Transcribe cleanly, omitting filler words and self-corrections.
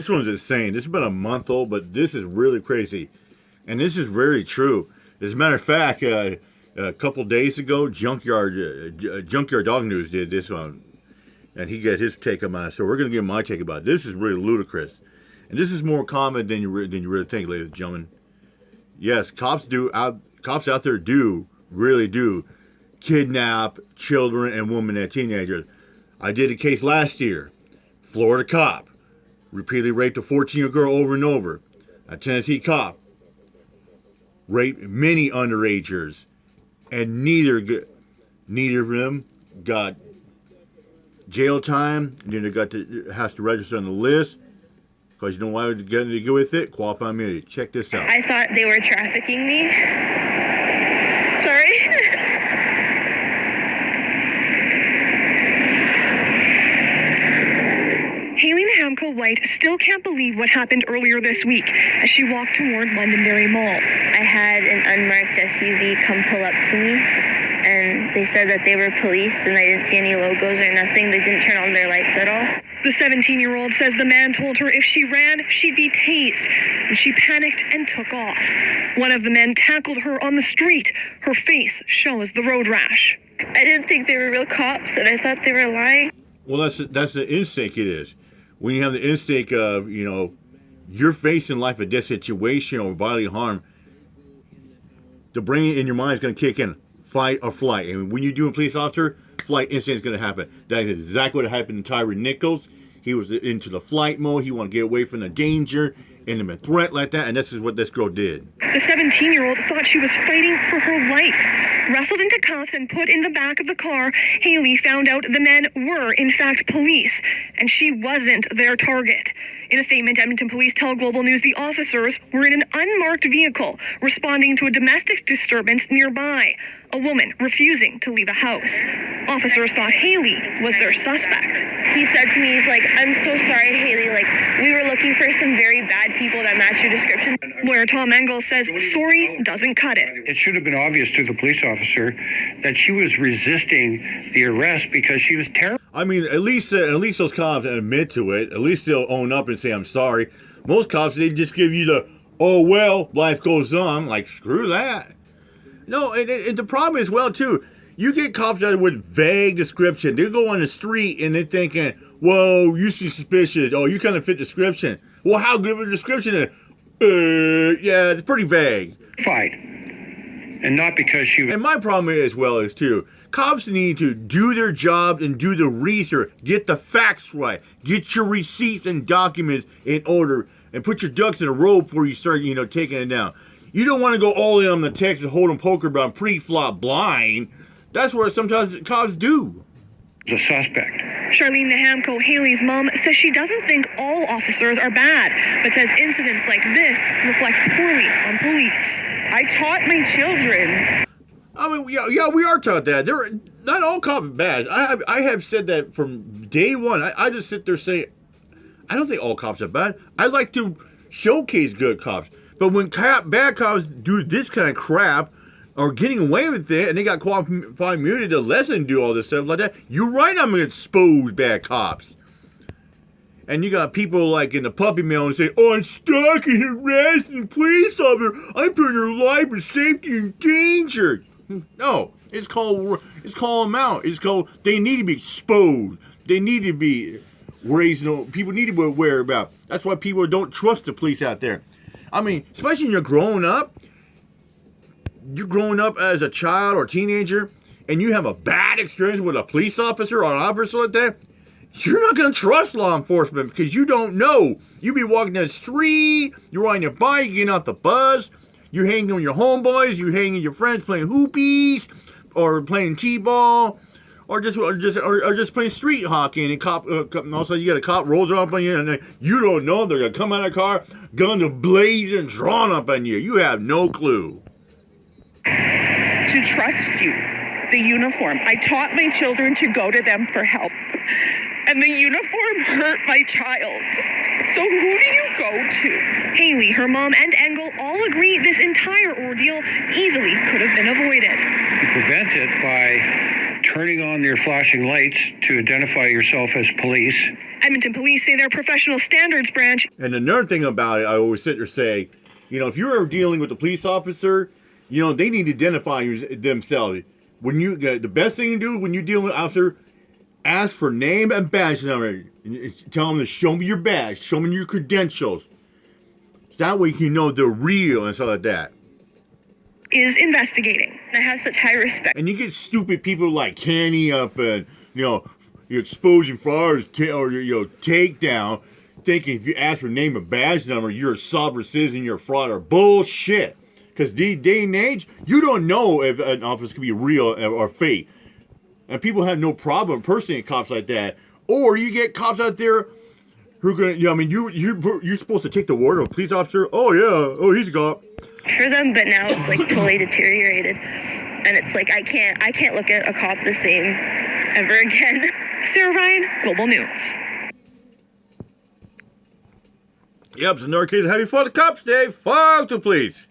This one's insane. This has been a month old, but this is really crazy. And this is very true. As a matter of fact, a couple days ago, Junkyard Dog News did this one. And he got his take on it. So we're going to give my take about it. This is really ludicrous. And this is more common than you really think, ladies and gentlemen. Yes, cops out there really do kidnap children and women and teenagers. I did a case last year. Florida cop repeatedly raped a 14-year-old girl over and over. A Tennessee cop raped many underagers, and neither of them got jail time. Neither has to register on the list. Because you know why we're getting to go with it? Qualified immunity. Check this out. I thought they were trafficking me. Sorry. Haley Nahamko White still can't believe what happened earlier this week as she walked toward Londonderry Mall. I had an unmarked SUV come pull up to me, and they said that they were police, and I didn't see any logos or nothing. They didn't turn on their lights at all. The 17-year-old says the man told her if she ran, she'd be tased, and she panicked and took off. One of the men tackled her on the street. Her face shows the road rash. I didn't think they were real cops, and I thought they were lying. Well, that's the instinct it is. When you have the instinct of, you're facing life or death situation or bodily harm, the brain in your mind is going to kick in, fight or flight. And when you do a police officer, flight instinct is going to happen. That is exactly what happened to Tyree Nichols. He was into the flight mode. He wanted to get away from the danger and a threat like that. And this is what this girl did. The 17-year-old thought she was fighting for her life. Wrestled into cuffs and put in the back of the car, Haley found out the men were, in fact, police, and she wasn't their target. In a statement, Edmonton police tell Global News the officers were in an unmarked vehicle responding to a domestic disturbance nearby, a woman refusing to leave a house. Officers thought Haley was their suspect. He said to me, he's like, "I'm so sorry, Haley. Like, we were looking for some very bad people that match your description." Lawyer Tom Engel says sorry doesn't cut it. It should have been obvious to the police officer that she was resisting the arrest because she was terrified. I mean, at least those cops admit to it. At least they'll own up and say, "I'm sorry." Most cops, they just give you the, "Oh, well, life goes on." Like, screw that. No, and the problem is, well, too, you get cops out with vague description. They go on the street and they're thinking, "Whoa, you seem suspicious. Oh, you kind of fit description." Well, how good of a description is it? Yeah, it's pretty vague. Fight. And not because she was... And my problem is, well, is too, cops need to do their job and do the research. Get the facts right. Get your receipts and documents in order. And put your ducks in a row before you start, taking it down. You don't want to go all in on the text and hold 'em poker about pre-flop blind. That's what sometimes cops do. A suspect. Charlene Nahamko, Haley's mom, says she doesn't think all officers are bad, but says incidents like this reflect poorly on police. I taught my children. I mean, yeah, we are taught that. Not all cops are bad. I have said that from day one. I just sit there saying, I don't think all cops are bad. I like to showcase good cops. But when bad cops do this kind of crap, or getting away with it, and they got qualified immunity to let them do all this stuff like that, you're right, I'm going to expose bad cops. And you got people like in the puppy mill and say, "Oh, I'm stalking, harassing police officer. I'm putting their life and safety in danger." No, it's called them out. It's called, they need to be exposed. They need to be raised. People need to be aware about. That's why people don't trust the police out there. I mean, especially when you're growing up. You're growing up as a child or teenager, and you have a bad experience with a police officer or an officer like that, you're not going to trust law enforcement because you don't know. You be walking down the street, you're riding your bike, you're getting off the bus, you're hanging with your homeboys, you're hanging with your friends playing hoopies, or playing t-ball, or just playing street hockey, and all of a sudden you got a cop rolls up on you, and you don't know they're going to come out of the car, guns are blazing, drawn up on you. You have no clue. To trust you, the uniform. I taught my children to go to them for help. And the uniform hurt my child. So who do you go to? Haley, her mom, and Engel all agree this entire ordeal easily could have been avoided. You prevent it by turning on your flashing lights to identify yourself as police. Edmonton police say their professional standards branch And another thing about it, I always sit there say, if you're ever dealing with a police officer, they need to identify themselves. When the best thing to do when you deal with an officer, ask for name and badge number. Tell them to show me your badge, show me your credentials. That way you know they're real and stuff like that. is investigating. I have such high respect. And you get stupid people like Kenny up and you're exposing frauds or takedown, thinking if you ask for name and badge number, you're a sovereign citizen, you're a fraud or bullshit. Because these day and age, you don't know if an officer can be real or fake. And people have no problem impersonating cops like that. Or you get cops out there who are gonna, you're supposed to take the word of a police officer. Oh yeah, oh he's a cop. For them, but now it's like totally deteriorated, and it's like I can't look at a cop the same ever again. Sarah Ryan, Global News. Yep, it's another case of having fun with the cops today. Fuck the police.